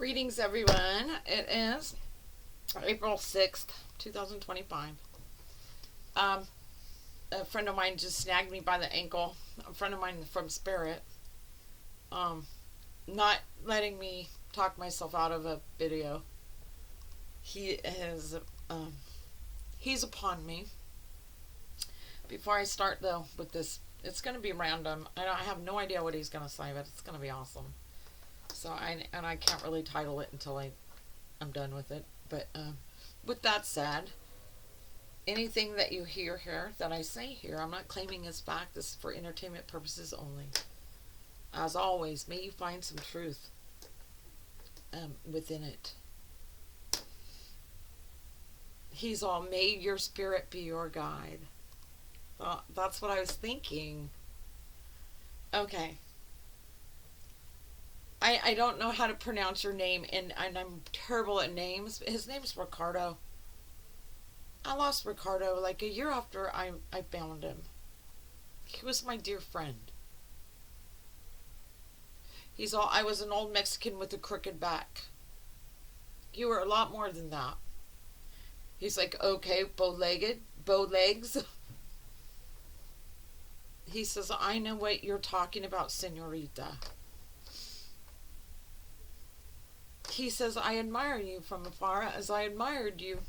Greetings, everyone. It is April 6th, 2025. Um, a friend of mine just snagged me by the ankle. A friend of mine from Spirit. Um, Not letting me talk myself out of a video. He is, um, he's upon me. Before I start, though, with this, it's going to be random. I have no idea what he's going to say, but it's going to be awesome. So I can't really title it until I'm done with it. But with that said, anything that you hear here that I say here, I'm not claiming as fact. This is for entertainment purposes only. As always, may you find some truth within it. He's all, may your spirit be your guide. That's what I was thinking. Okay. I don't know how to pronounce your name, and I'm terrible at names. His name's Ricardo. I lost Ricardo like a year after I found him. He was my dear friend. He's all, I was an old Mexican with a crooked back. You were a lot more than that. He's like, okay, bow-legged, bow legs. He says, I know what you're talking about, senorita. He says, I admire you from afar as I admired you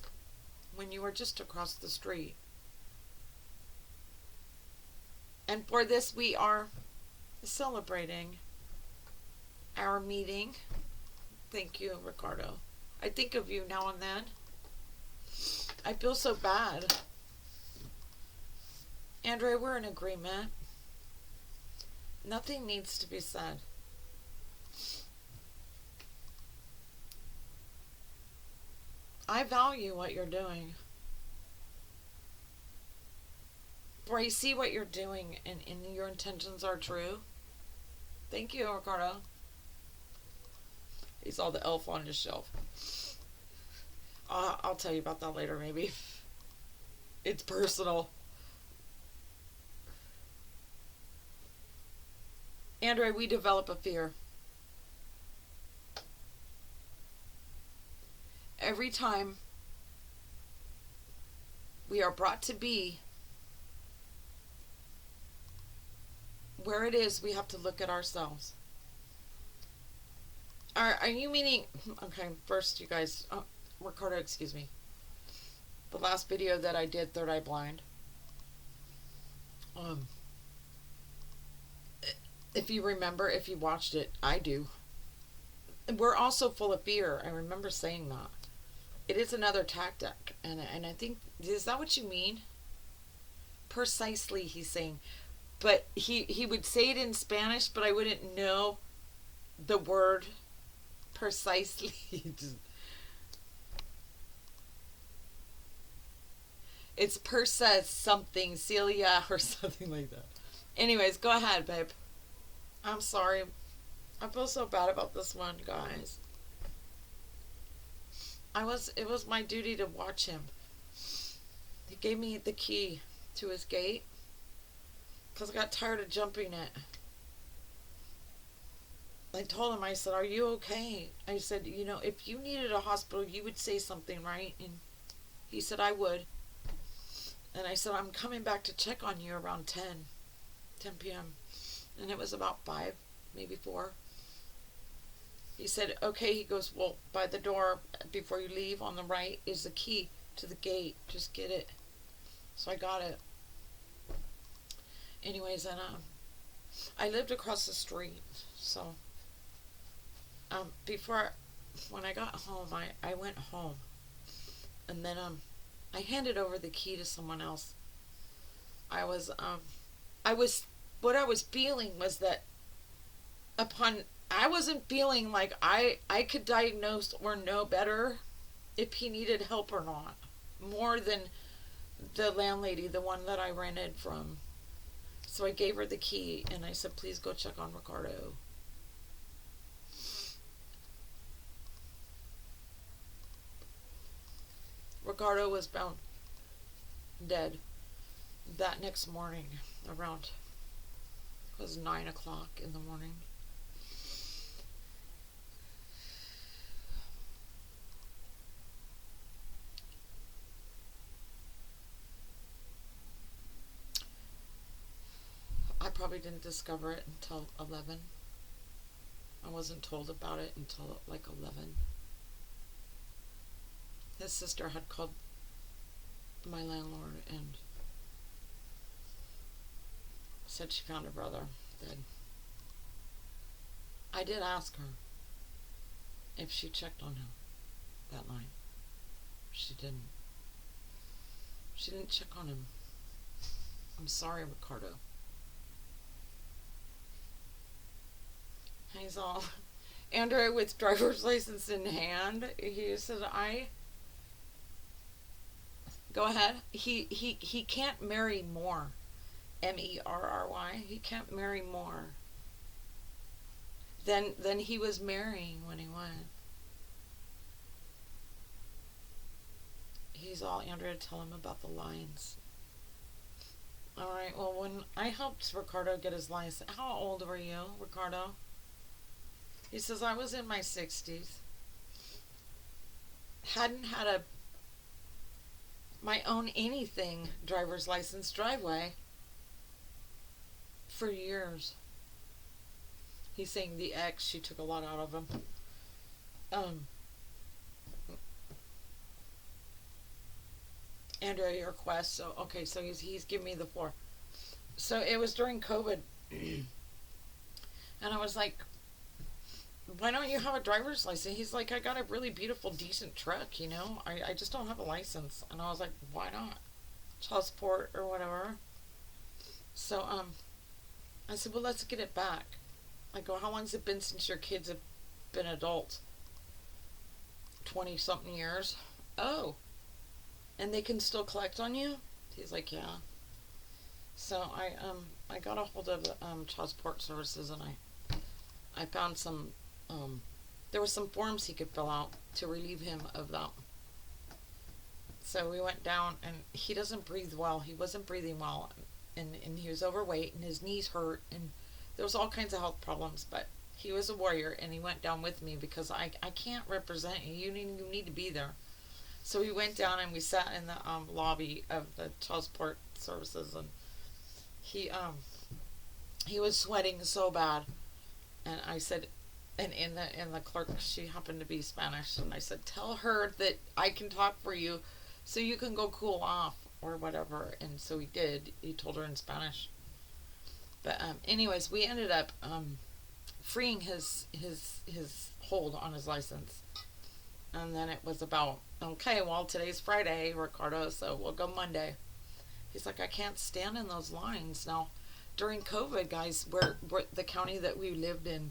when you were just across the street. And for this, we are celebrating our meeting. Thank you, Ricardo. I think of you now and then. I feel so bad. Andrea, we're in agreement. Nothing needs to be said. I value what you're doing. For I see what you're doing, and your intentions are true. Thank you, Ricardo. He's all the elf on his shelf. I'll tell you about that later, maybe. It's personal. Andrea, we develop a fear. Every time we are brought to be where it is, we have to look at ourselves. Are you meaning, okay, first you guys, Ricardo, excuse me. The last video that I did, Third Eye Blind. If you remember, if you watched it, I do. We're also full of fear. I remember saying that. It is another tactic, and I think, is that what you mean? Precisely, he's saying. But he would say it in Spanish, but I wouldn't know the word precisely. It's persa something, Celia, or something like that. Anyways, go ahead, babe. I'm sorry. I feel so bad about this one, guys. It was my duty to watch him. He gave me the key to his gate because I got tired of jumping it. I told him, I said, are you okay? I said, you know, if you needed a hospital, you would say something, right? And he said, I would. And I said, I'm coming back to check on you around 10 p.m. And it was about 5, maybe 4. He said, okay. He goes, well, by the door, before you leave, on the right, is the key to the gate. Just get it. So I got it. Anyways, and I lived across the street. So when I got home, I went home. And then I handed over the key to someone else. What I was feeling was that I wasn't feeling like I could diagnose or know better if he needed help or not, more than the landlady, the one that I rented from. So I gave her the key and I said, please go check on Ricardo. Ricardo was found dead that next morning around, it was 9 o'clock in the morning. probably didn't discover it until 11. I wasn't told about it until like 11. His sister had called my landlord and said she found her brother dead. I did ask her if she checked on him that night. She didn't. She didn't check on him. I'm sorry, Ricardo. He's all Andrew with driver's license in hand. He said, go ahead. He can't marry more. Merry. He can't marry more than he was marrying when he went. He's all Andrea tell him about the lines. Alright, well, when I helped Ricardo get his license, how old were you, Ricardo? He says, I was in my 60s. Hadn't had my own anything driver's license driveway for years. He's saying the ex, she took a lot out of him. Andrea, your quest. So, okay, so he's giving me the floor. So it was during COVID. And I was like, why don't you have a driver's license? He's like, I got a really beautiful, decent truck, you know? I just don't have a license. And I was like, why not? Child support or whatever. So, I said, well, let's get it back. I go, how long's it been since your kids have been adults? 20-something years. Oh. And they can still collect on you? He's like, yeah. So I got a hold of child support services, and I found some, there were some forms he could fill out to relieve him of that. So we went down, and he doesn't breathe well. He wasn't breathing well, and he was overweight, and his knees hurt, and there was all kinds of health problems, but he was a warrior, and he went down with me because I can't represent you. You need to be there. So we went down and we sat in the lobby of the child support services, and he was sweating so bad, and I said, and in the clerk, she happened to be Spanish, and I said, tell her that I can talk for you, so you can go cool off or whatever. And so he did. He told her in Spanish. But anyways, we ended up freeing his hold on his license. And then it was about, okay, well, today's Friday, Ricardo, so we'll go Monday. He's like, I can't stand in those lines. Now, during COVID, guys, where the county that we lived in,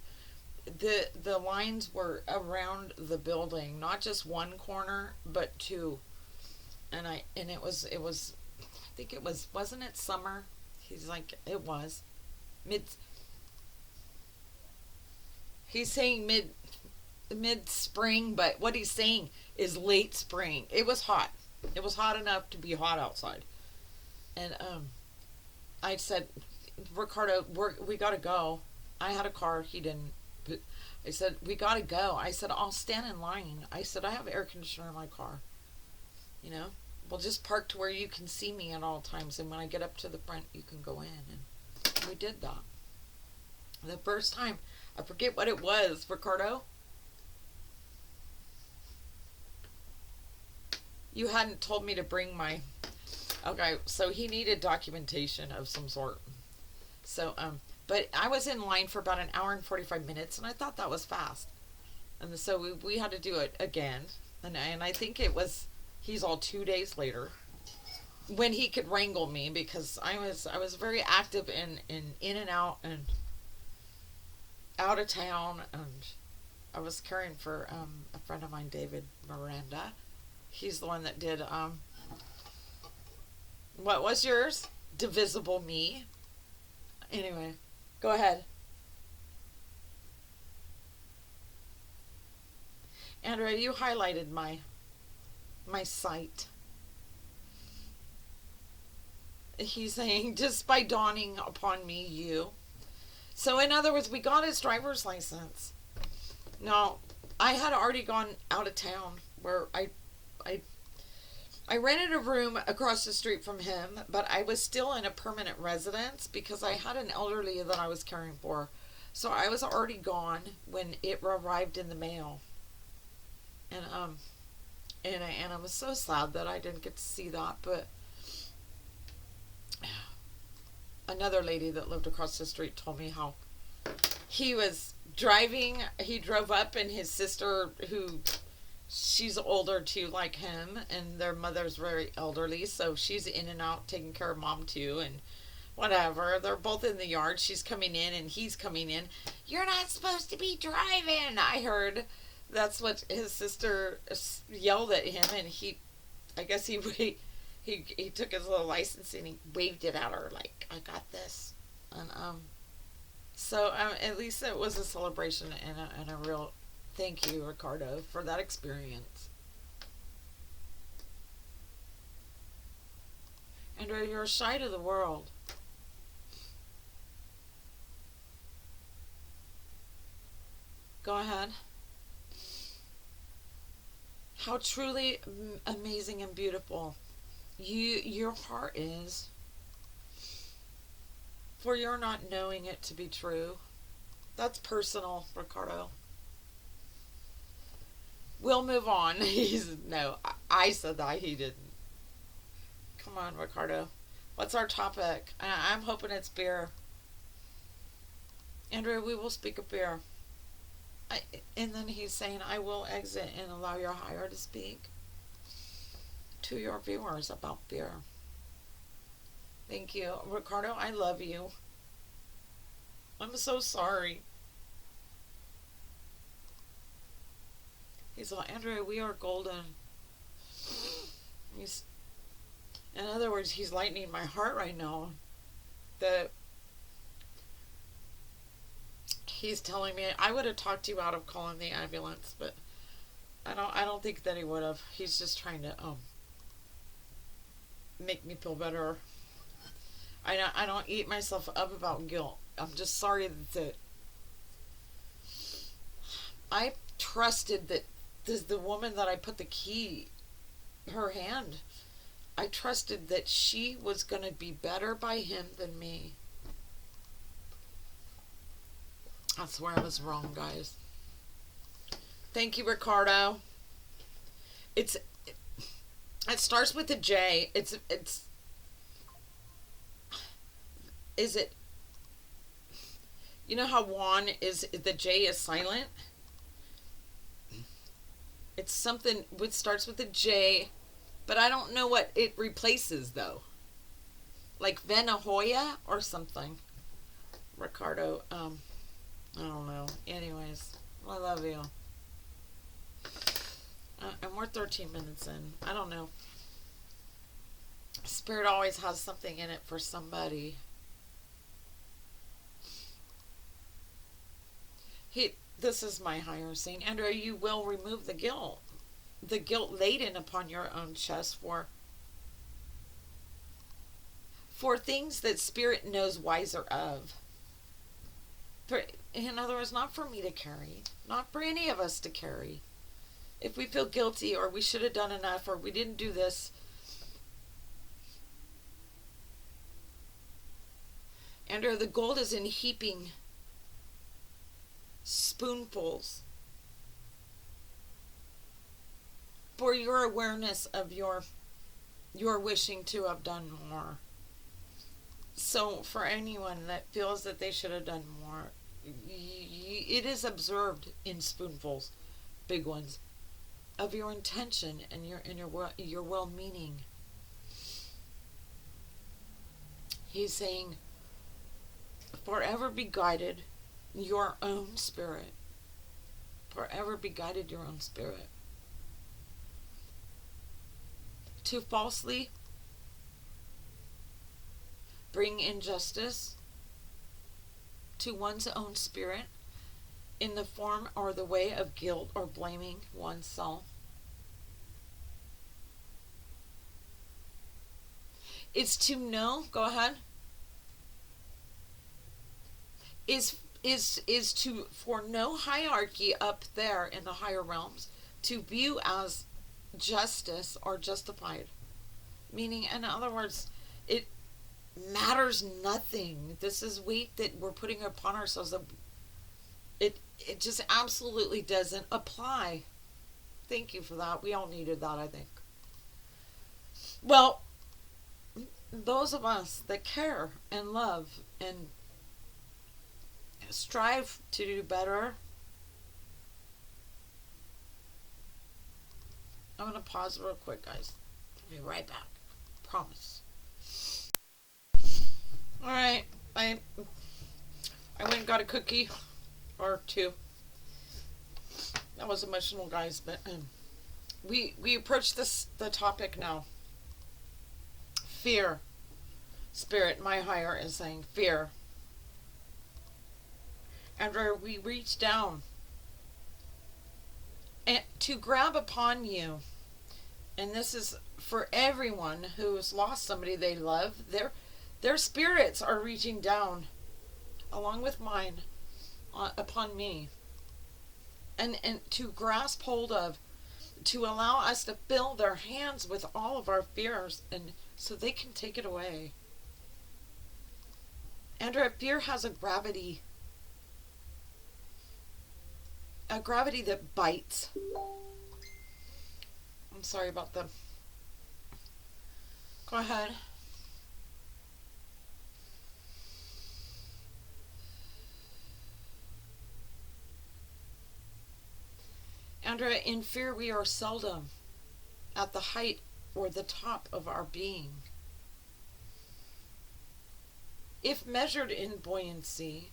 the lines were around the building, not just one corner, but two. And it was, I think it was, wasn't it summer? He's like, it was. He's saying mid-spring, but what he's saying is late spring. It was hot. It was hot enough to be hot outside. And I said, Ricardo, we gotta go. I had a car. He didn't. But I said, we gotta go. I said, I'll stand in line. I said, I have air conditioner in my car. You know, we'll just park to where you can see me at all times. And when I get up to the front, you can go in. And we did that. The first time, I forget what it was, Ricardo. You hadn't told me to bring my... Okay, so he needed documentation of some sort. So, but I was in line for about an hour and 45 minutes, and I thought that was fast. And so we had to do it again. And I think it was, he's all 2 days later, when he could wrangle me, because I was very active in and out, and out of town, and I was caring for a friend of mine, David Miranda. He's the one that did, what was yours? Divisible Me. Anyway, go ahead. Andrea, you highlighted my site. He's saying, just by dawning upon me, you. So in other words, we got his driver's license. Now, I had already gone out of town where I rented a room across the street from him, but I was still in a permanent residence because I had an elderly that I was caring for. So I was already gone when it arrived in the mail. And I was so sad that I didn't get to see that, but another lady that lived across the street told me how he was driving, he drove up, and his sister, who she's older too, like him, and their mother's very elderly, so she's in and out taking care of mom too, and whatever. They're both in the yard. She's coming in and he's coming in. You're not supposed to be driving, I heard. That's what his sister yelled at him, and I guess he took his little license and he waved it at her like, I got this. And so at least it was a celebration and a real thank you, Ricardo, for that experience. Andrea, you're shy to the world. Go ahead. How truly amazing and beautiful your heart is, for your not knowing it to be true. That's personal, Ricardo. We'll move on. He's no. I said that, he didn't. Come on, Ricardo. What's our topic? I'm hoping it's beer. Andrea, we will speak of beer. I, and then he's saying, I will exit and allow your higher to speak to your viewers about beer. Thank you. Ricardo, I love you. I'm so sorry. He's like, Andrea, we are golden. He's, in other words, he's lightening my heart right now. That he's telling me, I would have talked you out of calling the ambulance, but I don't think that he would have. He's just trying to make me feel better. I don't eat myself up about guilt. I'm just sorry that I trusted that the woman that I put the key, her hand, I trusted that she was going to be better by him than me. That's where I was wrong, guys. Thank you, Ricardo. It starts with a J. Is it, you know how Juan is, the J is silent? It's something which starts with a J, but I don't know what it replaces though. Like Venahoya or something. Ricardo, I don't know. Anyways, I love you. And we're 13 minutes in. I don't know. Spirit always has something in it for somebody. This is my higher saying, Andrea, you will remove the guilt laden upon your own chest for things that Spirit knows wiser of. In other words, not for me to carry, not for any of us to carry. If we feel guilty or we should have done enough or we didn't do this, Andrea, the gold is in heaping spoonfuls for your awareness of your wishing to have done more. So for anyone that feels that they should have done more, it is observed in spoonfuls, big ones, of your intention and your well-meaning. He's saying, forever be guided your own spirit. Forever be guided your own spirit. To falsely bring injustice to one's own spirit in the form or the way of guilt or blaming oneself. It's to know, go ahead, is to, for no hierarchy up there in the higher realms, to view as justice or justified. Meaning, in other words, it matters nothing. This is weight that we're putting upon ourselves that it just absolutely doesn't apply. Thank you for that. We all needed that, I think. Well, those of us that care and love and strive to do better, I'm going to pause real quick, guys. I'll be right back. Promise. Alright, I went and got a cookie or two. That was emotional, guys, but we approach the topic now. Fear. Spirit, my higher, is saying fear. And we reach down and to grab upon you. And this is for everyone who's lost somebody they love. Their spirits are reaching down, along with mine, upon me. And to grasp hold of, to allow us to fill their hands with all of our fears, and so they can take it away. Andrea, fear has a gravity that bites. I'm sorry about them. Go ahead. Andrea, in fear we are seldom at the height or the top of our being. If measured in buoyancy,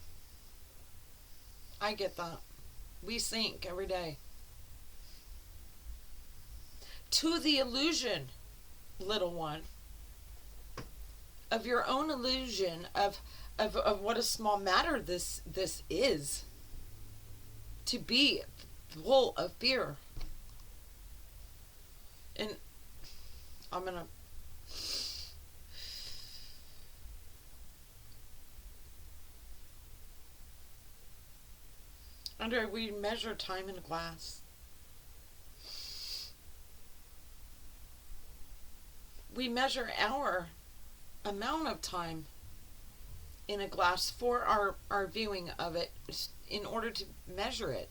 I get that. We sink every day. To the illusion, little one, of your own illusion of what a small matter this is, to be full of fear. And I'm gonna Andrea, we measure time in a glass. We measure our amount of time in a glass for our viewing of it in order to measure it.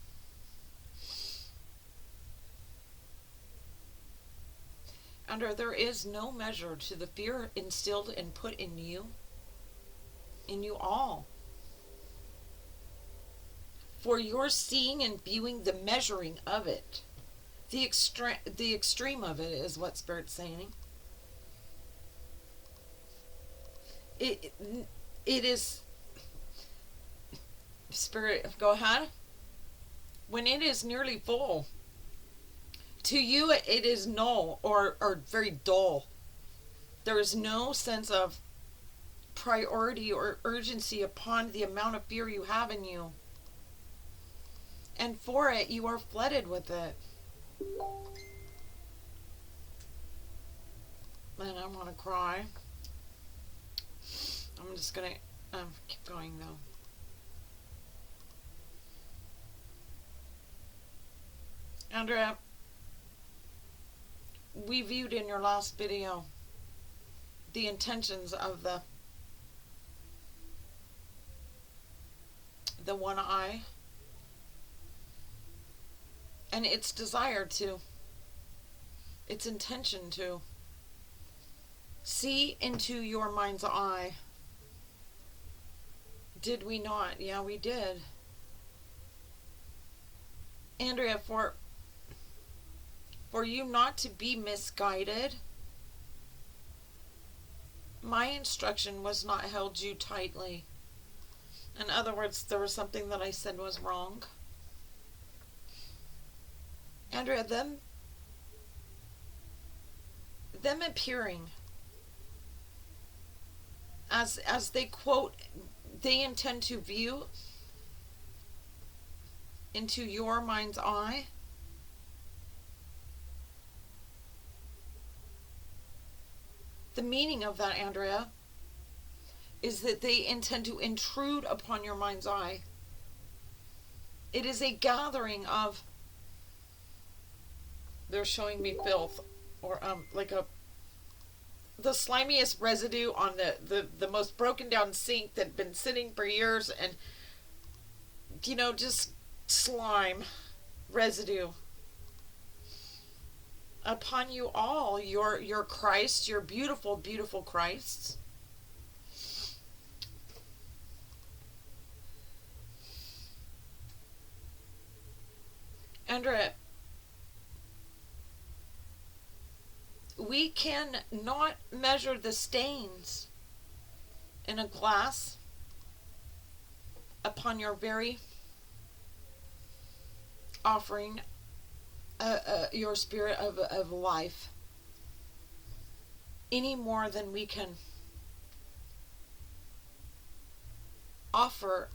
Andrea, there is no measure to the fear instilled and put in you all. For your seeing and viewing, the measuring of it, the extreme of it is what Spirit's saying. It is, Spirit, go ahead. When it is nearly full, to you it is null or very dull. There is no sense of priority or urgency upon the amount of fear you have in you. And for it, you are flooded with it. And I want to cry. I'm just going to keep going, though. Andrea, we viewed in your last video the intentions of the one eye. And its desire to, its intention to see into your mind's eye. Did we not? Yeah, we did. Andrea, for you not to be misguided, my instruction was not held you tightly. In other words, there was something that I said was wrong. Andrea, them appearing as they quote, they intend to view into your mind's eye. The meaning of that, Andrea, is that they intend to intrude upon your mind's eye. It is a gathering of They're showing me filth, or like a the slimiest residue on the most broken down sink that had been sitting for years, and just slime residue upon you all, your Christ, your beautiful, beautiful Christs. Andrea, we can not measure the stains in a glass upon your very offering, your spirit of life, any more than we can offer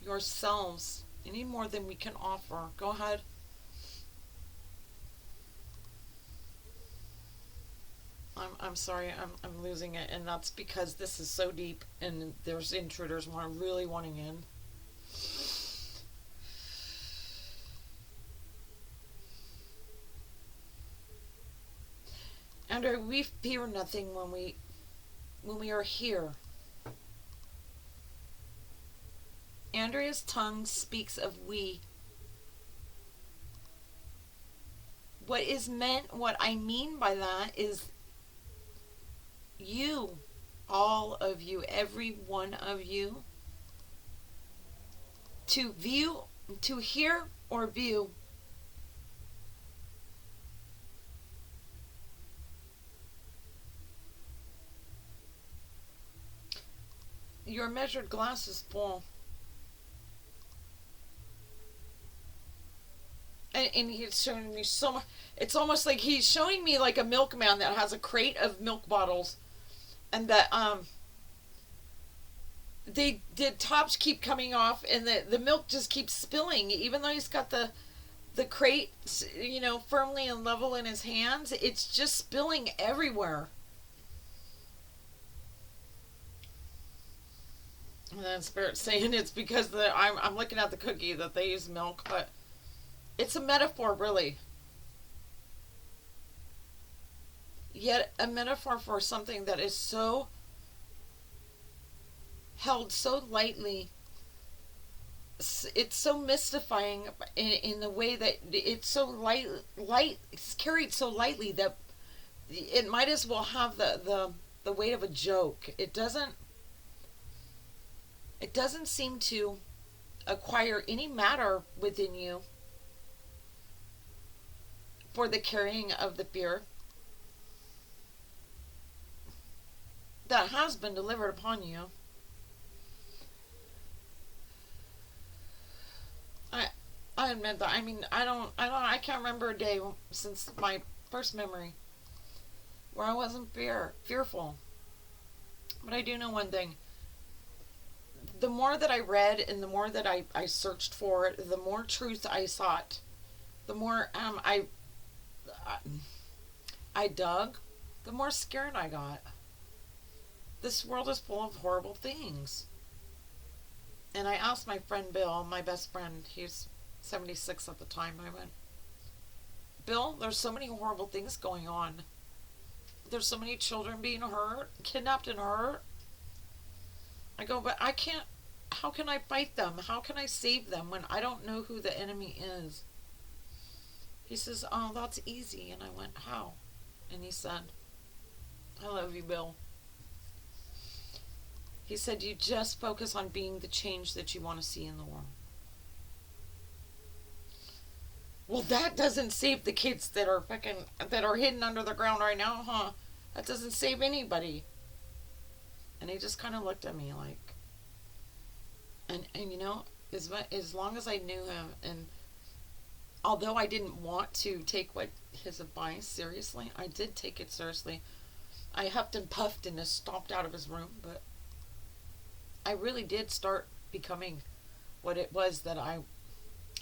yourselves, any more than we can offer. Go ahead. I'm sorry, I'm losing it, and that's because this is so deep, and there's intruders really wanting in. And we fear nothing when we are here. Andrea's tongue speaks of we. What I mean by that is you, all of you, every one of you, to hear or view. Your measured glass is full. And he's showing me so much. It's almost like he's showing me like a milkman that has a crate of milk bottles, and that the tops keep coming off, and the milk just keeps spilling, even though he's got the crate, firmly and level in his hands. It's just spilling everywhere. And then Spirit's saying it's because I'm looking at the cookie that they use milk, but it's a metaphor, really. Yet a metaphor for something that is so held so lightly. It's so mystifying in the way that it's so it's carried so lightly that it might as well have the weight of a joke. It doesn't seem to acquire any matter within you for the carrying of the fear that has been delivered upon you. I I admit that. I mean, I can't remember a day since my first memory where I wasn't fearful. But I do know one thing. The more that I read and the more that I searched for it, the more truth I sought, the more I dug, the more scared I got. This world is full of horrible things. And I asked my friend Bill, my best friend, he's 76 at the time, I went, Bill, there's so many horrible things going on. There's so many children being hurt, kidnapped and hurt. I go, but I can't, how can I fight them? How can I save them when I don't know who the enemy is? He says, oh, that's easy. And I went, how? And he said, I love you, Bill. He said, you just focus on being the change that you want to see in the world. Well, that doesn't save the kids that are hidden under the ground right now, huh? That doesn't save anybody. And he just kind of looked at me like, and as long as I knew him, and although I didn't want to take his advice seriously, I did take it seriously. I huffed and puffed and just stomped out of his room, but I really did start becoming what it was that I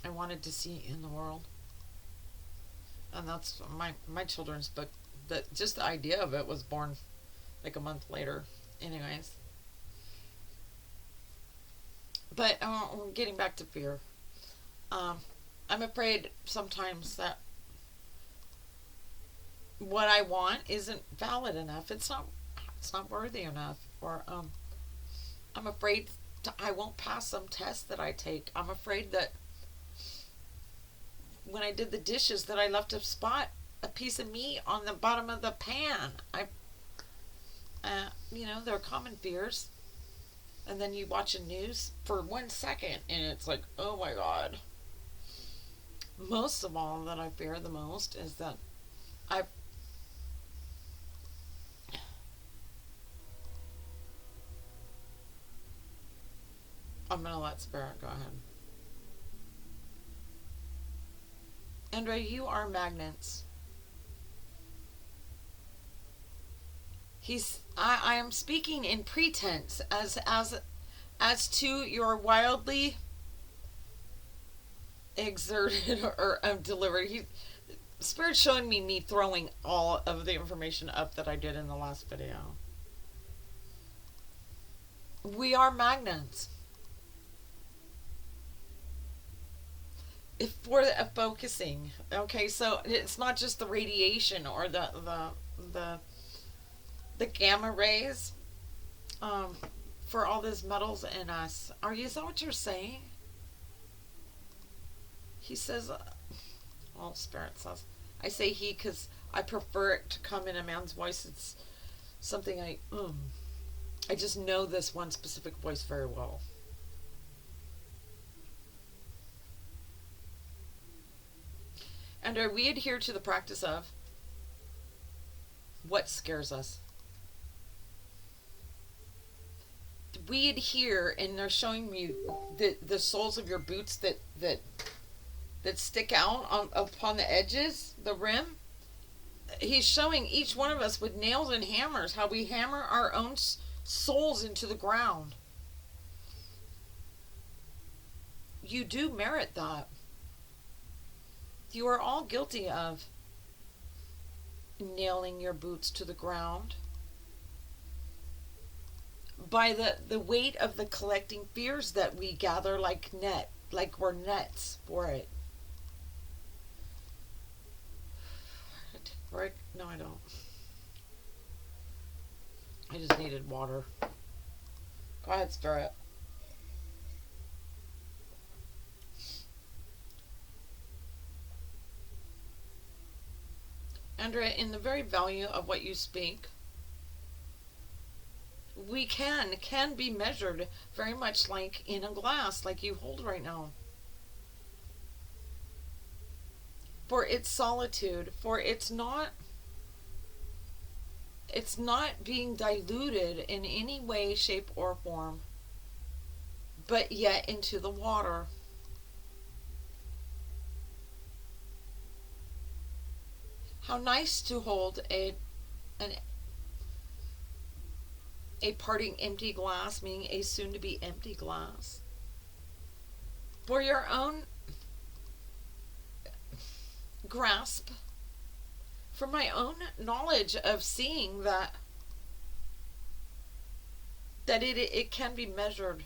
wanted to see in the world. And that's my children's book. That just the idea of it was born like a month later. Anyways. But getting back to fear. I'm afraid sometimes that what I want isn't valid enough. It's not worthy enough. Or I'm afraid I won't pass some test that I take. I'm afraid that when I did the dishes that I left a piece of meat on the bottom of the pan. They're common fears. And then you watch the news for 1 second and it's like, oh my God. Most of all, that I fear the most is that I I'm gonna let Spirit go ahead. Andrea, you are magnets. I am speaking in pretense as to your wildly exerted or delivered. Spirit showing me throwing all of the information up that I did in the last video. We are magnets. If for focusing, okay, so it's not just the radiation or the gamma rays, um, for all these metals in us. Is that what you're saying? He says, well, Spirit says, I say he because I prefer it to come in a man's voice. It's something I just know this one specific voice very well. And we adhere to the practice of what scares us. We adhere, and they're showing me the soles of your boots that stick out upon the edges, the rim. He's showing each one of us with nails and hammers how we hammer our own souls into the ground. You do merit that. You are all guilty of nailing your boots to the ground by the weight of the collecting fears that we gather like we're nets for it. Right? No, I don't. I just needed water. Go ahead, Spirit. Andrea, in the very value of what you speak, we can be measured very much like in a glass, like you hold right now. For its solitude, for it's not being diluted in any way, shape, or form, but yet into the water. How nice to hold a parting empty glass, meaning a soon to be empty glass, for your own grasp, for my own knowledge of seeing that it can be measured.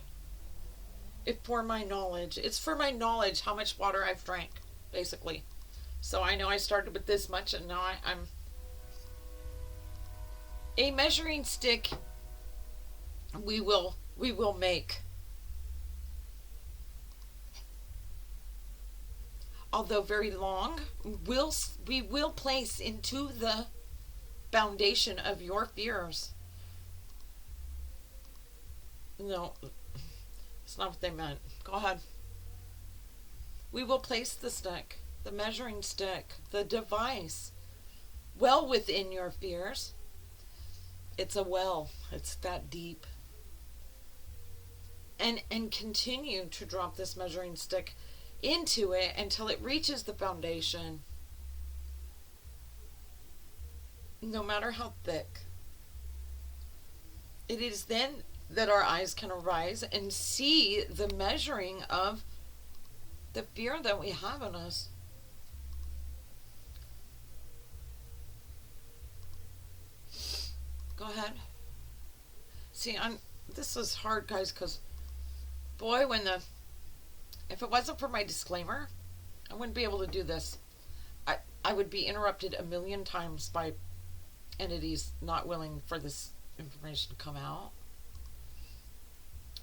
If for my knowledge, it's for my knowledge how much water I've drank, basically. So I know I started with this much, and now I'm a measuring stick. We will make, although very long, we will place into the foundation of your fears. No, it's not what they meant. Go ahead. We will place the stick, the measuring stick, the device, well within your fears. It's a well. It's that deep. And continue to drop this measuring stick into it until it reaches the foundation. No matter how thick. It is then that our eyes can arise and see the measuring of the fear that we have in us. Go ahead. See, this is hard, guys, because boy, if it wasn't for my disclaimer I wouldn't be able to do this. I would be interrupted a million times by entities not willing for this information to come out.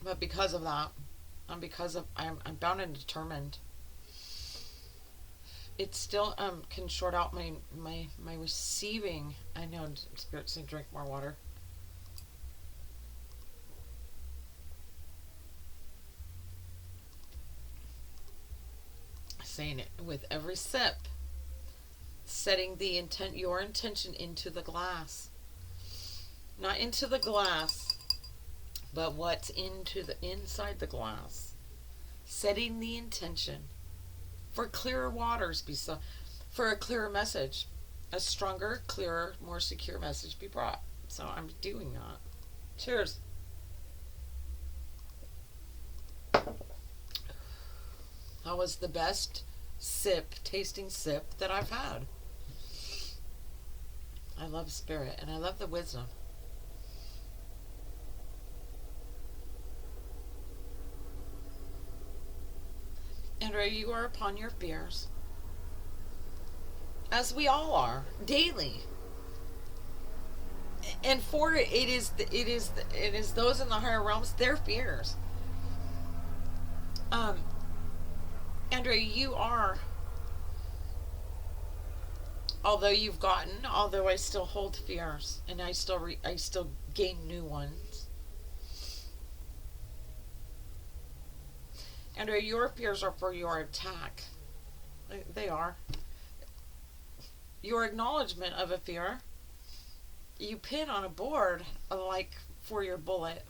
But because of that, and because of I'm bound and determined, it still can short out my receiving. I know Spirit saying drink more water. Saying it with every sip, setting the your intention into the glass, not into the glass, but what's into the inside the glass, setting the intention for clearer waters, for a clearer message, a stronger, clearer, more secure message be brought. So I'm doing that. Cheers. That was the best tasting sip that I've had. I love Spirit and I love the wisdom. Andrea, you are upon your fears, as we all are, daily. And for it is those in the higher realms, their fears. Andrea, you are, although I still hold fears, and I still gain new ones. Andrea, your fears are for your attack. They are. Your acknowledgement of a fear, you pin on a board, like for your bullet.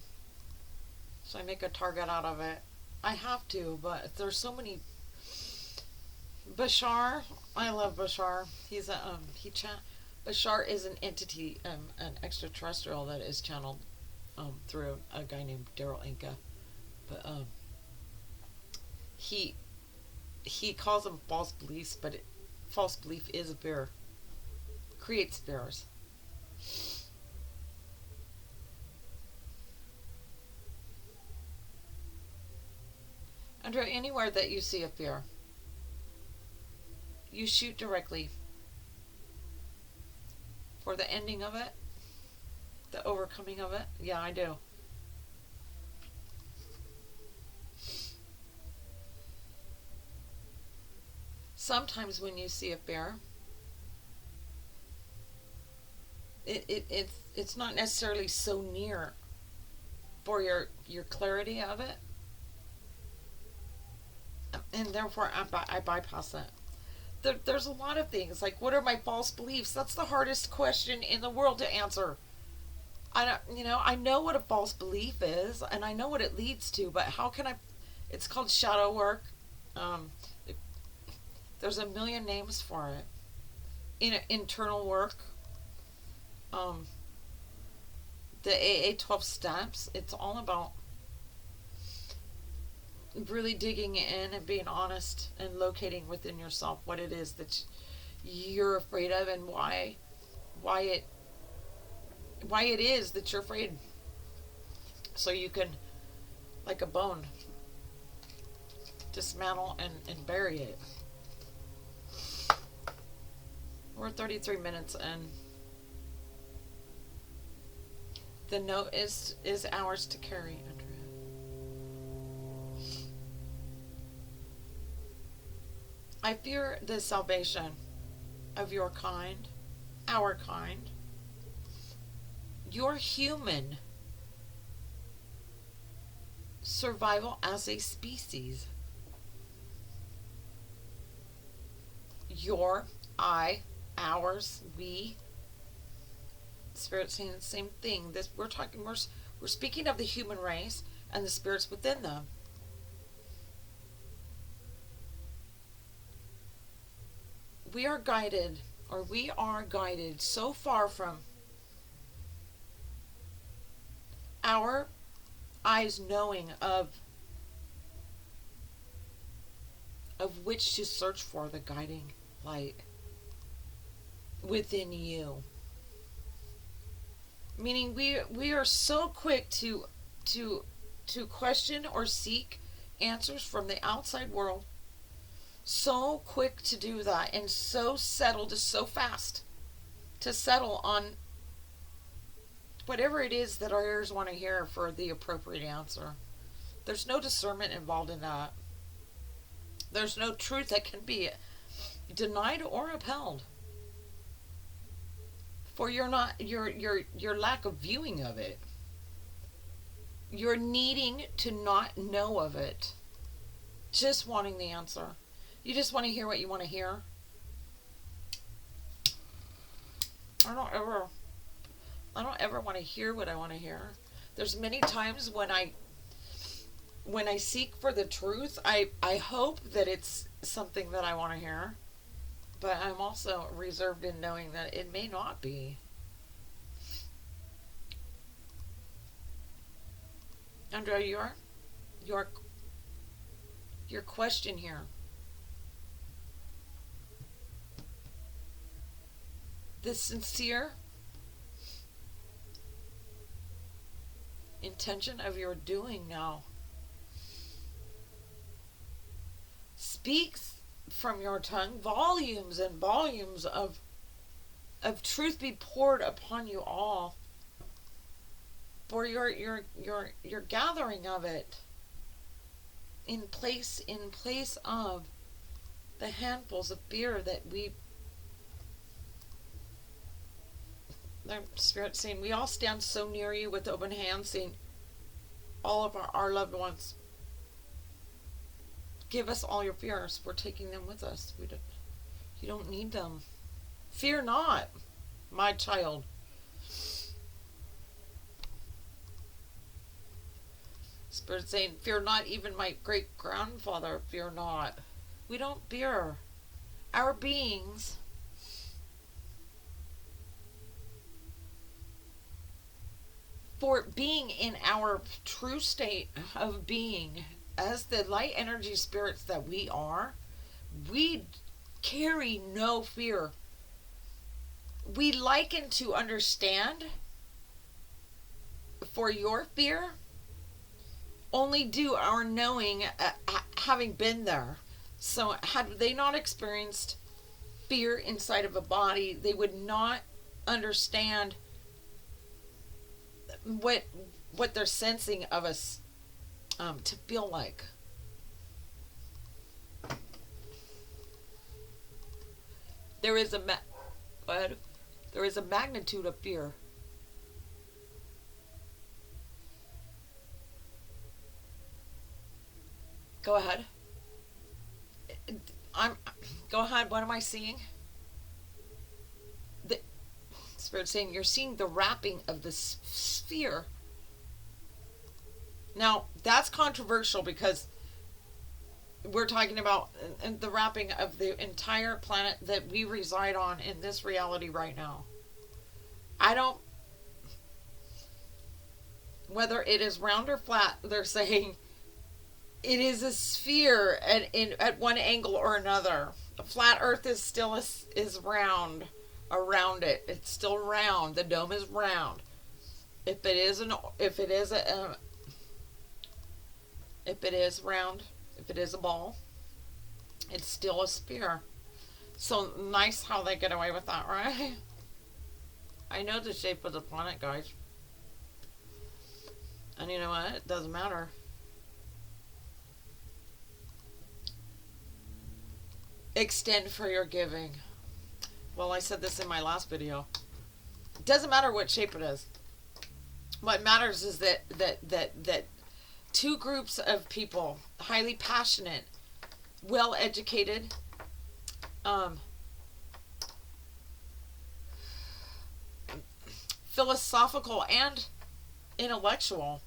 So I make a target out of it. I have to, but there's so many. Bashar, I love Bashar. He's a Bashar is an entity, an extraterrestrial that is channeled through a guy named Daryl Inca, but he calls them false beliefs, but false belief is a fear. Creates fears. Andrea, anywhere that you see a fear, you shoot directly for the ending of it, the overcoming of it. Yeah, I do. Sometimes when you see a fear, it's not necessarily so near for your clarity of it, and therefore I bypass it. There's a lot of things like, what are my false beliefs? That's the hardest question in the world to answer. I know what a false belief is, and I know what it leads to, but how can I? It's called shadow work. There's a million names for it. Internal work. The AA 12 steps. It's all about really digging in and being honest and locating within yourself what it is that you're afraid of, and why it is that you're afraid, so you can, like a bone, dismantle and bury it. We're 33 minutes in. The note is ours to carry, Andrea. I fear the salvation of your kind, our kind, your human survival as a species. Your, I, ours, we. Spirit saying the same thing. We're speaking of the human race and the spirits within them. We are guided so far from our eyes knowing of which to search for the guiding light within you. Meaning we are so quick to question or seek answers from the outside world, So quick to do that and so settled, just so fast to settle on whatever it is that our ears want to hear for the appropriate answer. There's no discernment involved in that. There's no truth that can be denied or upheld for your lack of viewing of it. You're needing to not know of it. Just wanting the answer. You just want to hear what you want to hear. I don't ever want to hear what I want to hear. There's many times when I seek for the truth, I hope that it's something that I want to hear. But I'm also reserved in knowing that it may not be. Andrea, your question here. The sincere intention of your doing now speaks from your tongue volumes and volumes of truth be poured upon you all for your gathering of it in place of the handfuls of beer that the Spirit saying, we all stand so near you with open hands, saying, all of our loved ones, give us all your fears. We're taking them with us. You don't need them. Fear not, my child. Spirit saying, fear not, even my great grandfather, fear not. We don't fear. Our beings for being in our true state of being as the light energy spirits that we are, we carry no fear. We liken to understand for your fear only do our knowing, having been there. So had they not experienced fear inside of a body, they would not understand what they're sensing of us to feel like. There is a magnitude of fear. Go ahead. Go ahead. What am I seeing? The Spirit saying you're seeing the wrapping of the sphere. Now that's controversial because we're talking about the wrapping of the entire planet that we reside on in this reality right now. Whether it is round or flat, they're saying it is a sphere at one angle or another. A flat Earth is still is round around it. It's still round. The dome is round. If it is round, if it is a ball, it's still a sphere. So nice how they get away with that, right? I know the shape of the planet, guys. And you know what? It doesn't matter. Extend for your giving. Well, I said this in my last video. It doesn't matter what shape it is. What matters is that two groups of people, highly passionate, well educated, philosophical and intellectual.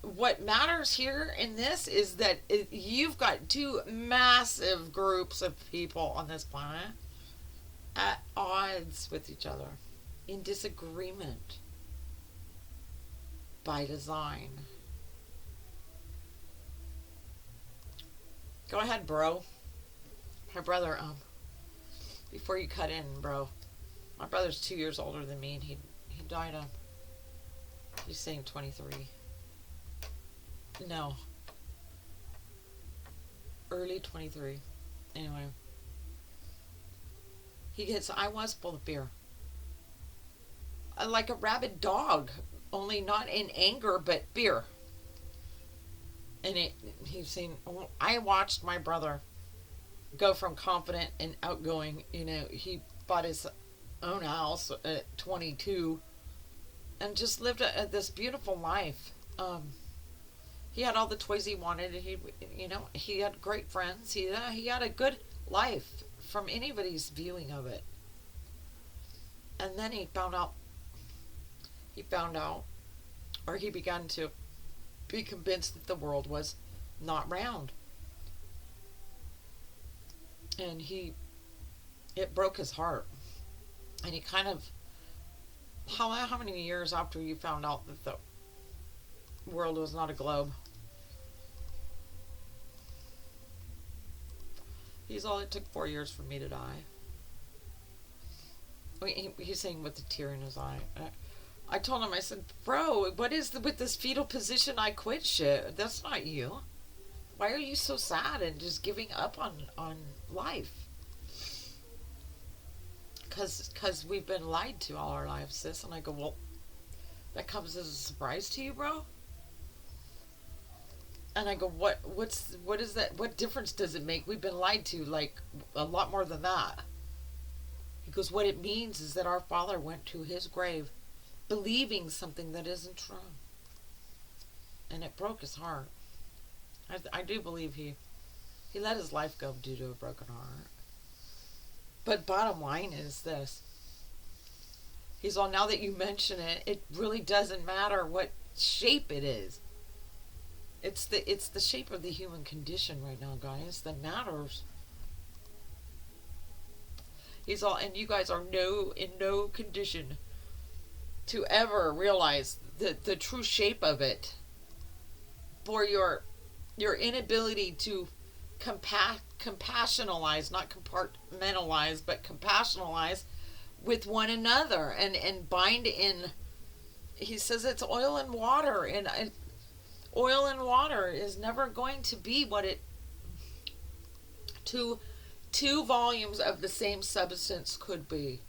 What matters here in this is that you've got two massive groups of people on this planet at odds with each other, in disagreement by design. Go ahead, bro. My brother, before you cut in, bro, my brother's 2 years older than me, and he died he's saying 23. No. Early 23. Anyway, I was full of fear. Like a rabid dog, only not in anger, but fear. And he's saying, I watched my brother go from confident and outgoing. He bought his own house at 22 and just lived this beautiful life. He had all the toys he wanted. He had great friends. He had a good life from anybody's viewing of it. And then he found out, or he began to be convinced that the world was not round. And it broke his heart. And he kind of, how many years after you found out that the world was not a globe? It took 4 years for me to die. He's saying with a tear in his eye. I told him, I said, bro, what is with this fetal position I quit shit? That's not you. Why are you so sad and just giving up on life? Because we've been lied to all our lives, sis. And I go, well, that comes as a surprise to you, bro? And I go, what is that? What difference does it make? We've been lied to like a lot more than that. He goes, what it means is that our father went to his grave believing something that isn't true. And it broke his heart. I do believe he let his life go due to a broken heart. But bottom line is this. He's all, now that you mention it, it really doesn't matter what shape it is. It's the shape of the human condition right now, guys, that matters. He's all, and you guys are in no condition to ever realize the true shape of it. For your inability to compassionalize, not compartmentalize, but compassionalize with one another and bind in. He says it's oil and water, and oil and water is never going to be what it. Two volumes of the same substance could be,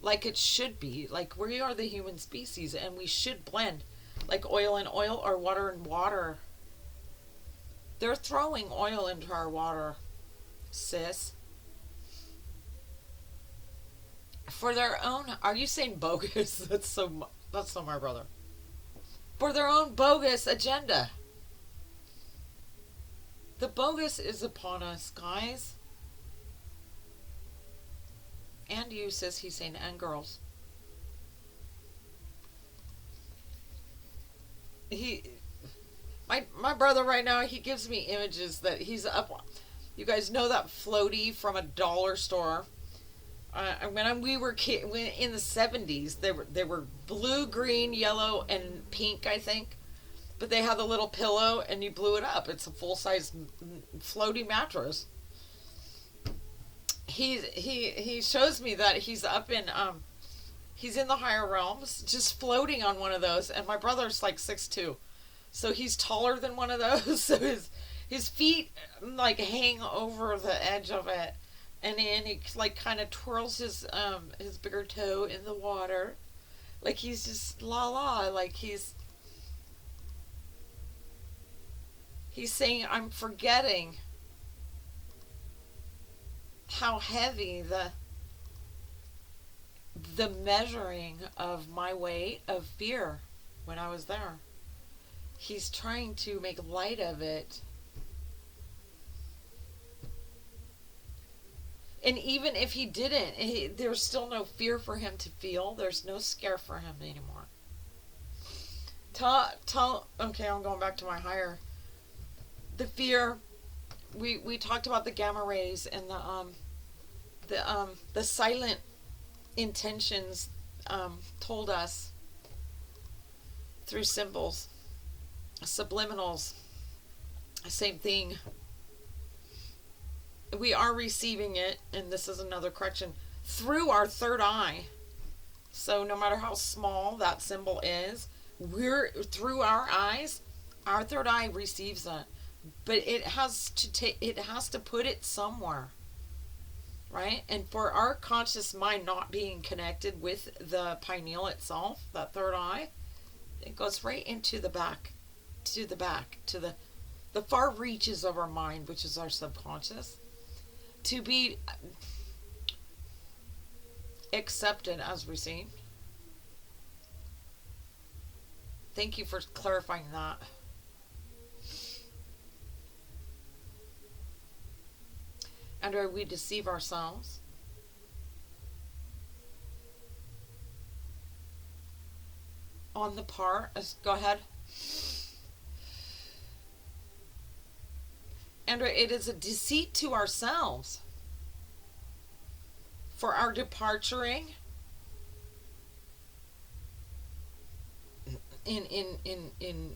like it should be. Like we are the human species, and we should blend, like oil and oil or water and water. They're throwing oil into our water, sis. For their own, are you saying bogus? That's so my brother. For their own bogus agenda. The bogus is upon us, guys. And you, sis, he's saying, and girls. My brother right now, he gives me images that he's up. You guys know that floaty from a dollar store. When we were in the 70s, they were blue, green, yellow, and pink, I think. But they had the little pillow, and you blew it up. It's a full-size floaty mattress. He shows me that he's up in he's in the higher realms, just floating on one of those. And my brother's like 6'2", so he's taller than one of those. So his feet like hang over the edge of it. And then he like kind of twirls his bigger toe in the water, like he's just like he's saying, I'm forgetting how heavy the measuring of my weight of fear when I was there. He's trying to make light of it. And even if he didn't, there's still no fear for him to feel. There's no scare for him anymore. Okay, I'm going back to my higher. The fear, we talked about the gamma rays and the silent intentions told us through symbols, subliminals, same thing. We are receiving it, and this is another correction, through our third eye. So no matter how small that symbol is, we're through our eyes, our third eye receives it. but it has to put it somewhere, right? And for our conscious mind not being connected with the pineal itself, that third eye, it goes right into the back, to the far reaches of our mind, which is our subconscious, to be accepted as we see. Thank you for clarifying that. And we deceive ourselves. On the part, go ahead. And it is a deceit to ourselves for our departuring in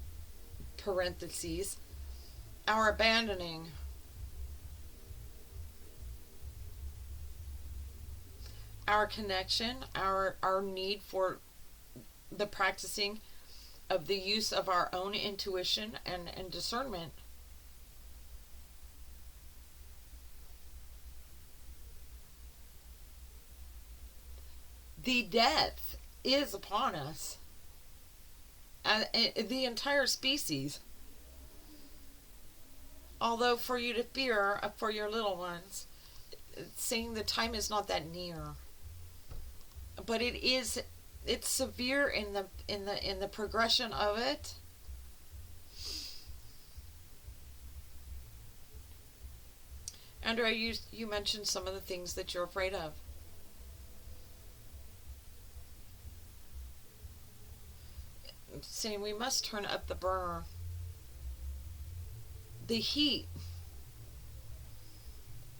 parentheses, our abandoning, our connection, our need for the practicing of the use of our own intuition and discernment. The death is upon us, and the entire species. Although for you to fear for your little ones, saying the time is not that near, but it is. It's severe in the progression of it. Andrea, you mentioned some of the things that you're afraid of. Saying we must turn up the burner. The heat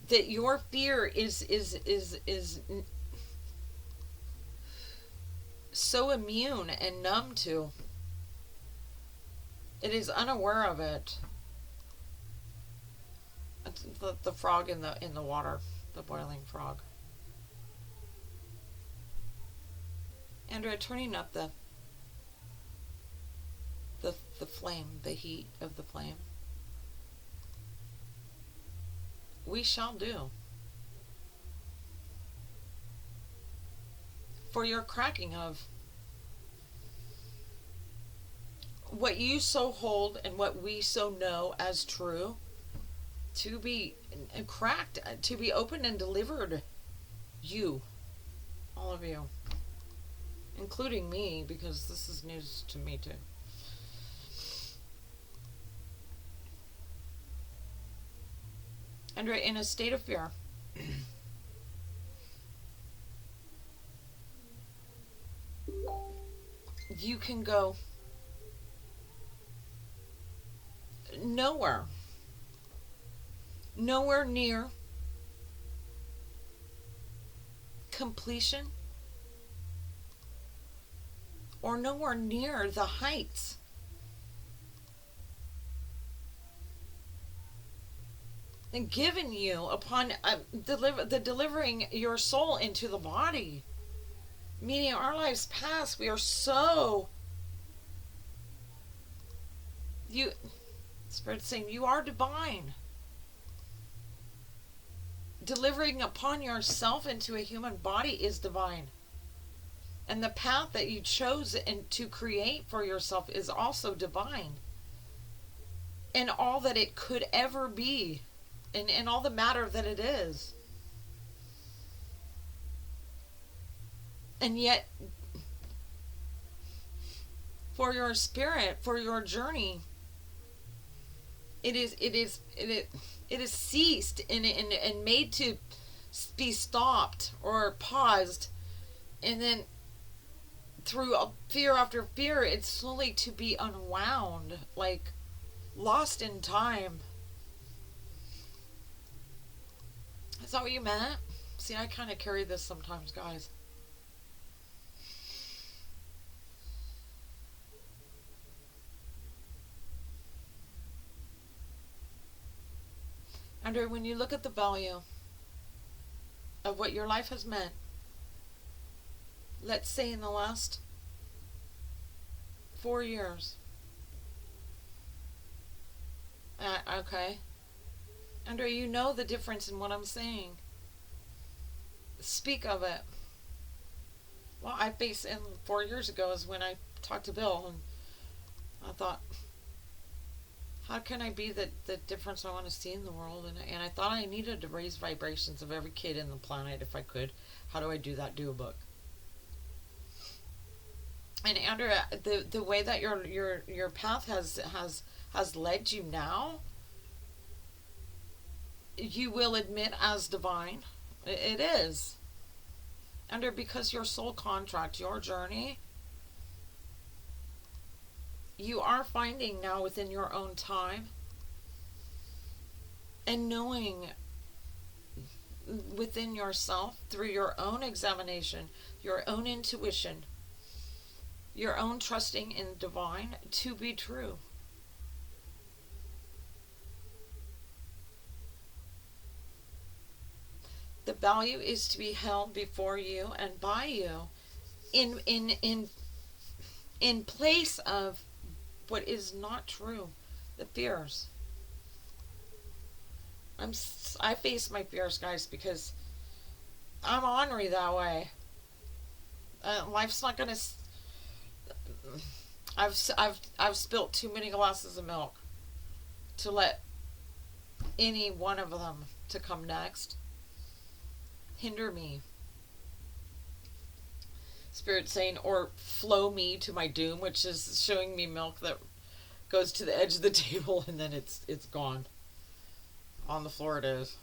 that your fear is so immune and numb to. It is unaware of it. The frog in the water, the boiling frog. Andrea, turning up the flame, the heat of the flame. We shall do. For your cracking of what you so hold and what we so know as true, to be cracked, to be opened and delivered. You, all of you, including me, because this is news to me too. And we're in a state of fear. You can go nowhere near completion or nowhere near the heights and given you upon delivering your soul into the body. Meaning our lives past, we are so, Spirit's saying you are divine. Delivering upon yourself into a human body is divine. And the path that you chose and to create for yourself is also divine. And all that it could ever be. And all the matter that it is. And yet, for your spirit, for your journey, it is ceased and made to be stopped or paused, and then through fear after fear, it's slowly to be unwound, like lost in time. Is that what you meant? See, I kind of carry this sometimes, guys. Andrea, when you look at the value of what your life has meant, let's say in the last 4 years, Okay. Andrea, you know the difference in what I'm saying. Speak of it. Well, I faced, and 4 years ago is when I talked to Bill, and I thought, how can I be the difference I want to see in the world? And I thought I needed to raise vibrations of every kid in the planet if I could. How do I do that? Do a book. And Andrea, the way that your path has led you now, you will admit as divine. It is. Andrea, because your soul contract, your journey, you are finding now within your own time and knowing within yourself through your own examination, your own intuition, your own trusting in divine to be true. The value is to be held before you and by you in place of what is not true, the fears. I face my fears, guys, because I'm ornery that way. Life's not gonna. I've spilt too many glasses of milk to let any one of them to come next hinder me. Spirit saying, or flow me to my doom, which is showing me milk that goes to the edge of the table and then it's gone. On the floor it is.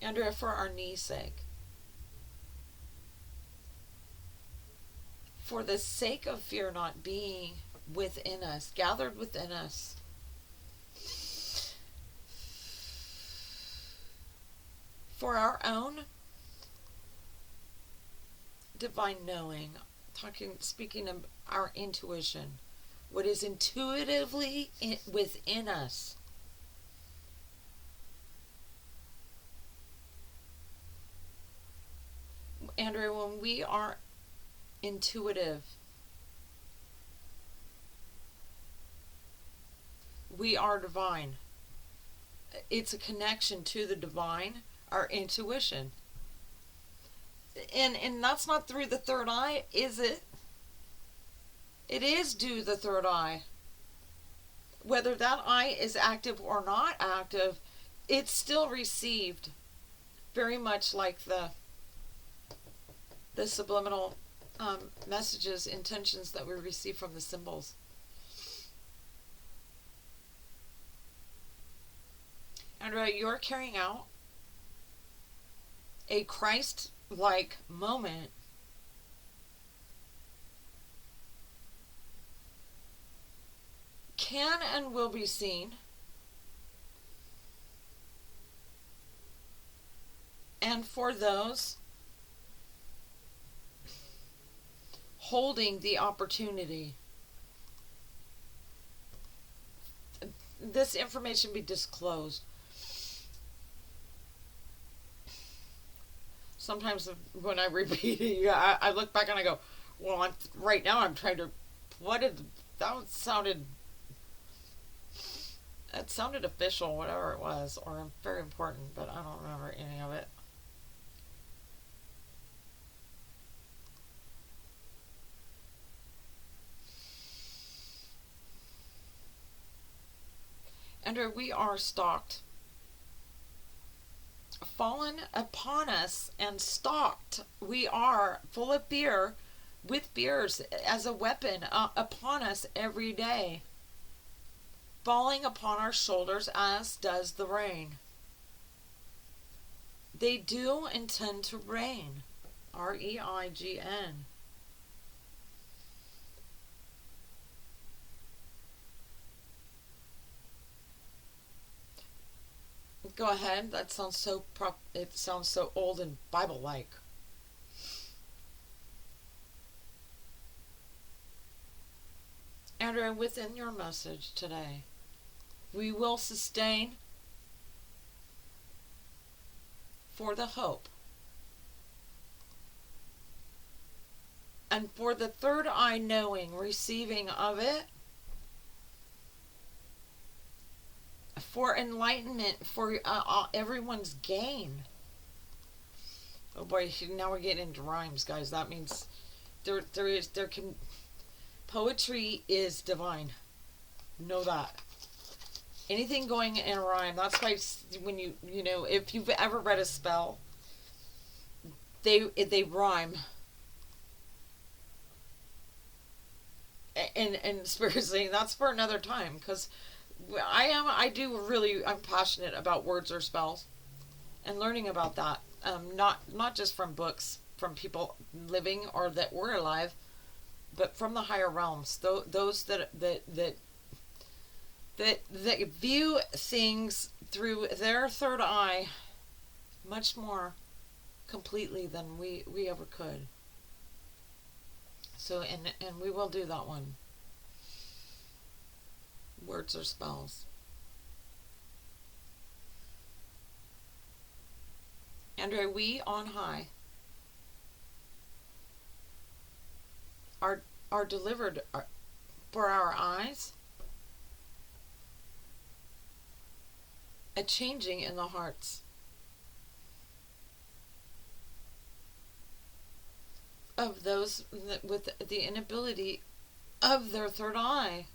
Andrea, for our knees' sake, for the sake of fear not being within us, gathered within us, for our own divine knowing, speaking of our intuition, what is intuitively within us. Andrea, when we are intuitive, we are divine. It's a connection to the divine, our intuition. And that's not through the third eye, is it? It is due the third eye. Whether that eye is active or not active, it's still received. Very much like the subliminal messages, intentions that we receive from the symbols. Andrea, you're carrying out a Christ-like moment can and will be seen and for those holding the opportunity, this information be disclosed. Sometimes when I repeat it, I look back and I go, well, right now I'm trying to, that sounded official, whatever it was, or very important, but I don't remember any of it. And we are stalked, fallen upon us and stalked. We are full of fear, with fears as a weapon upon us every day, falling upon our shoulders as does the rain. They do intend to reign. REIGN. Go ahead. That sounds so it sounds so old and Bible-like. Andrea, within your message today, we will sustain for the hope and for the third eye knowing, receiving of it, for enlightenment, for everyone's gain. Oh boy, now we're getting into rhymes, guys. That means there can poetry is divine. Know that. Anything going in a rhyme. That's why when you know, if you've ever read a spell, they rhyme. And spiritually, that's for another time, because I'm passionate about words or spells and learning about that. Not just from books, from people living or that were alive, but from the higher realms. Those that view things through their third eye much more completely than we ever could. So and we will do that one. Words or spells. And are we on high are delivered for our eyes a changing in the hearts of those with the inability of their third eye,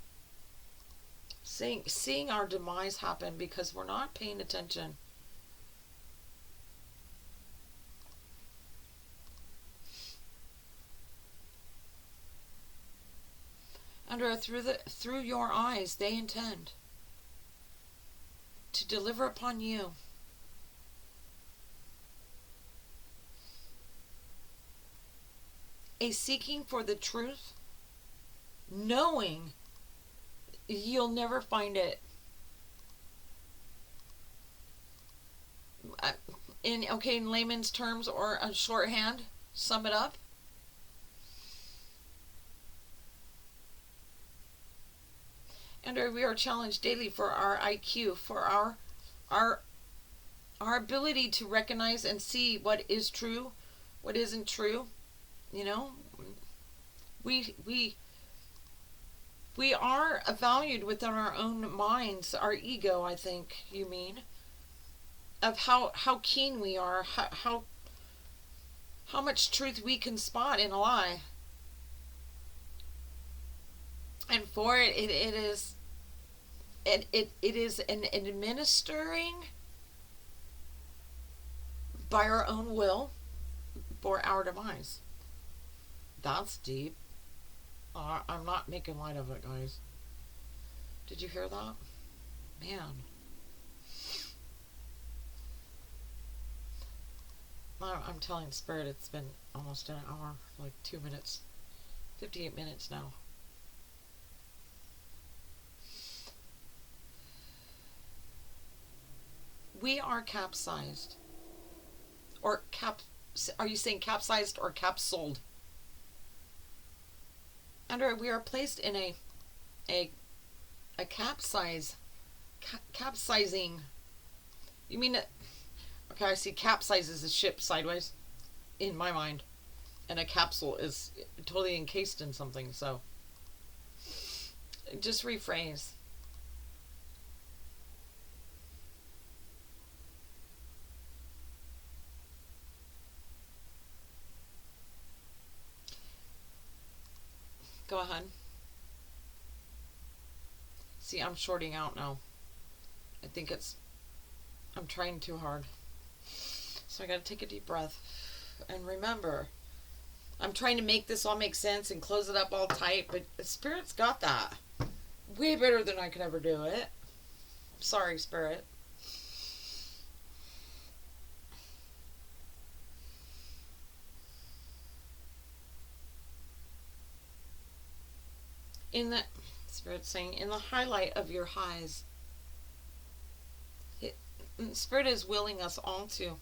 seeing our demise happen because we're not paying attention. And through your eyes they intend to deliver upon you a seeking for the truth, knowing you'll never find it. In layman's terms or a shorthand, sum it up. And we are challenged daily for our IQ, for our ability to recognize and see what is true, what isn't true. You know, we are valued within our own minds, our ego, I think you mean, of how keen we are, how much truth we can spot in a lie. And for it is an administering by our own will for our demise. That's deep. I'm not making light of it, guys. Did you hear that? Man. I'm telling Spirit it's been almost an hour, like 2 minutes, 58 minutes now. We are capsized. Or are you saying capsized or capsuled? And we are placed in a capsizing. You mean that? Okay, I see capsize as a ship sideways in my mind, and a capsule is totally encased in something. So just rephrase. Go ahead. See, I'm shorting out now. I think I'm trying too hard. So I gotta take a deep breath. And remember, I'm trying to make this all make sense and close it up all tight, but Spirit's got that. Way better than I could ever do it. Sorry, Spirit. Spirit saying, in the highlight of your highs, Spirit is willing us all to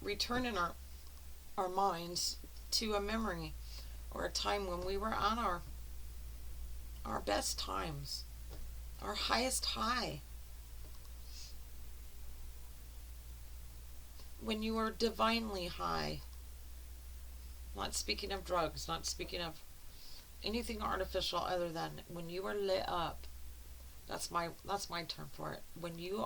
return in our minds to a memory or a time when we were on our best times, our highest high, when you were divinely high. Not speaking of drugs, not speaking of anything artificial other than when you were lit up That's my term for it. When you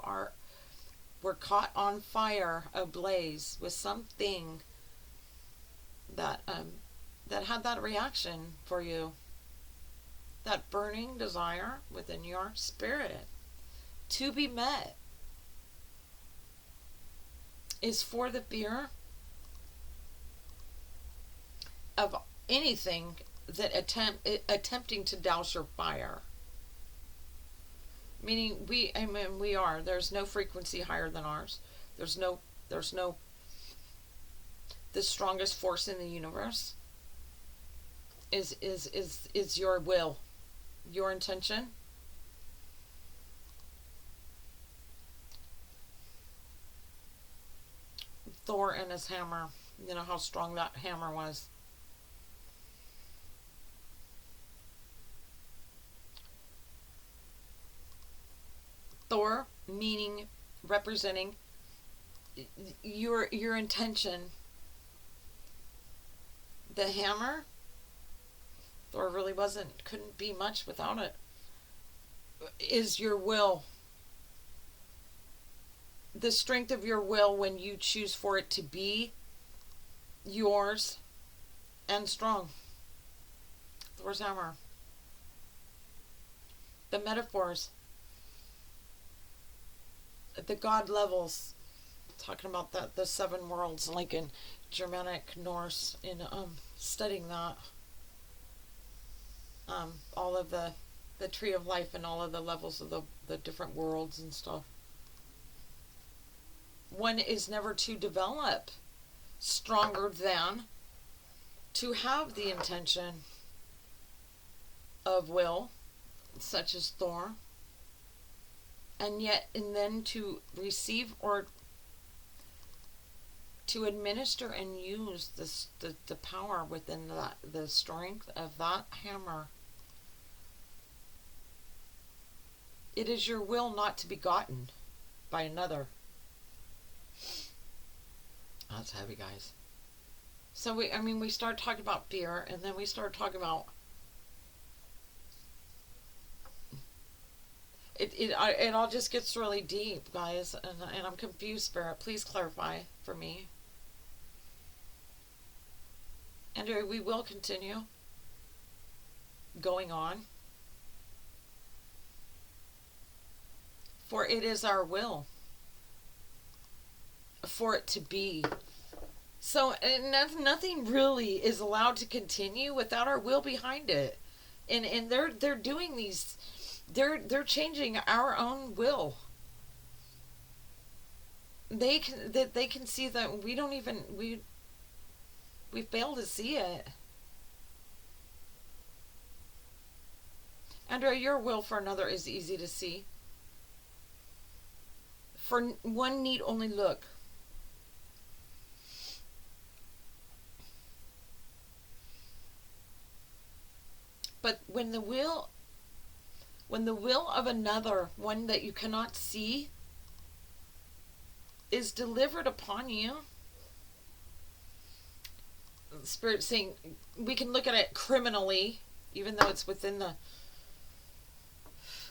were caught on fire, ablaze with something that that had that reaction for you, that burning desire within your spirit to be met, is for the fear of anything that attempting to douse your fire. Meaning we are. There's no frequency higher than ours. There's no the strongest force in the universe is your will, your intention. Thor and his hammer. You know how strong that hammer was. Thor meaning representing your intention. The hammer, Thor really couldn't be much without it, is your will. The strength of your will when you choose for it to be yours and strong. Thor's hammer. The metaphors, the god levels, talking about the seven worlds, like in Germanic Norse, in studying that, all of the tree of life and all of the levels of the different worlds and stuff. One is never to develop stronger than to have the intention of will, such as Thor, and then to receive or to administer and use the power within the strength of that hammer. It is your will not to be gotten by another. That's heavy, guys. So we start talking about fear, and then we start talking about it all just gets really deep, guys, and I'm confused, Spirit. Please clarify for me. And we will continue going on. For it is our will for it to be. So nothing really is allowed to continue without our will behind it. And they're doing these, they're changing our own will. They can see that we don't even we fail to see it. Andrea, your will for another is easy to see. For one need only look. But when the will of another, one that you cannot see, is delivered upon you, Spirit saying we can look at it criminally, even though it's within the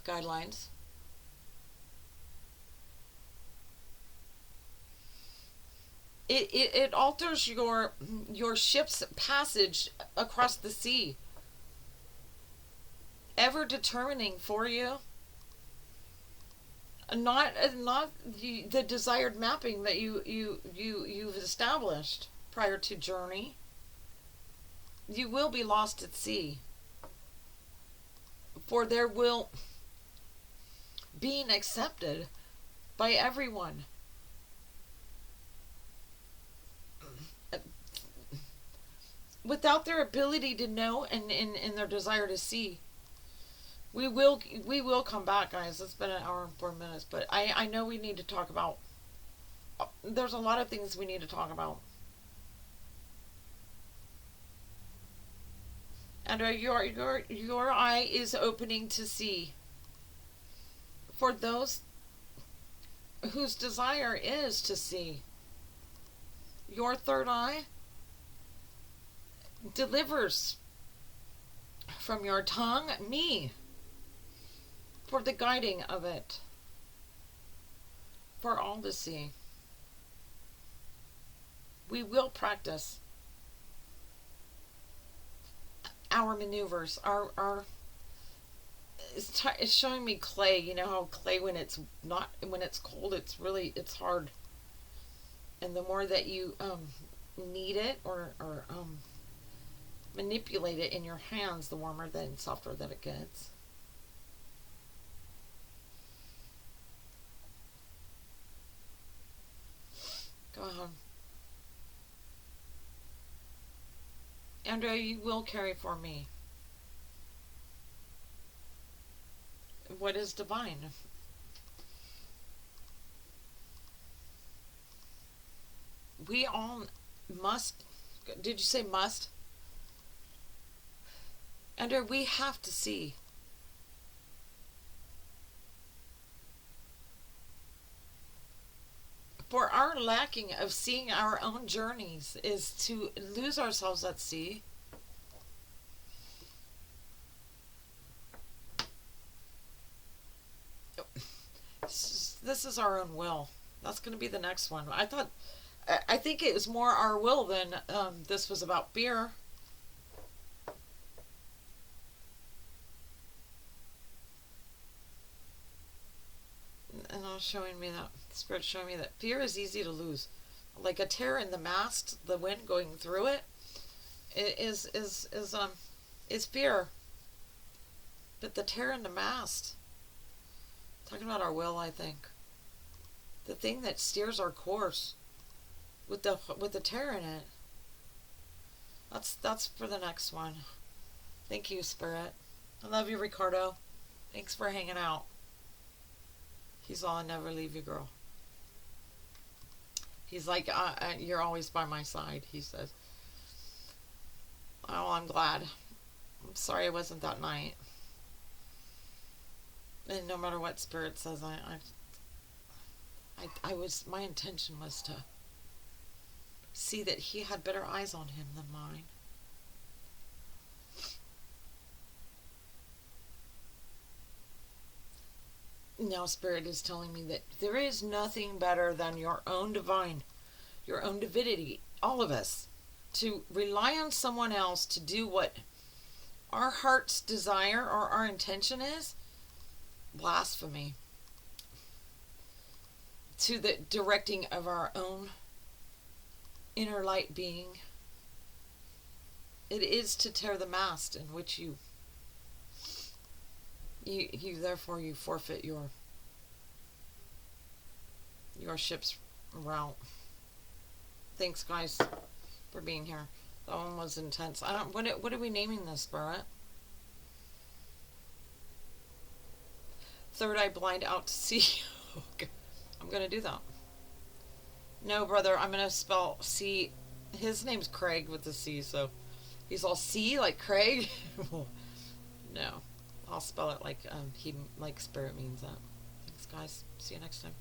guidelines. It alters your ship's passage across the sea, ever determining for you, not the desired mapping that you've established prior to journey. You will be lost at sea, for there will being accepted by everyone. Without their ability to know and their desire to see. We will come back, guys. It's been an hour and 4 minutes, but I know we need to talk about, there's a lot of things we need to talk about. And your eye is opening to see. For those whose desire is to see, your third eye delivers from your tongue me. for the guiding of it, for all to see. We will practice our maneuvers. Our it's showing me clay. You know how clay, when it's not, when it's cold, it's hard. And the more that you knead it, or manipulate it in your hands, the warmer then softer that it gets. Go ahead. Andrea, you will carry for me what is divine. We all must. Did you say must? Andrea, we have to see. For our lacking of seeing our own journeys is to lose ourselves at sea. This is our own will. That's going to be the next one. I think it was more our will than this was about fear. And I was showing me that Spirit showing me that fear is easy to lose, like a tear in the mast, the wind going through it. It is fear, but the tear in the mast. Talking about our will, I think. The thing that steers our course, with the tear in it. That's for the next one. Thank you, Spirit. I love you, Ricardo. Thanks for hanging out. He's all, "I never leave you, girl." He's like, "You're always by my side," he says. Oh, I'm glad. I'm sorry it wasn't that night. And no matter what Spirit says, my intention was to see that he had better eyes on him than mine. Now Spirit is telling me that there is nothing better than your own divine, your own divinity, all of us, to rely on someone else to do what our heart's desire or our intention is. Blasphemy to the directing of our own inner light being. It is to tear the mast in which you therefore you forfeit your ship's route. Thanks, guys, for being here. That one was intense. I don't. What are we naming this, Spirit? Third eye blind out to sea. Okay. I'm gonna do that. No, brother, I'm gonna spell C. His name's Craig with the C, so he's all C like Craig. No, I'll spell it like he like Spirit means that. Thanks, guys. See you next time.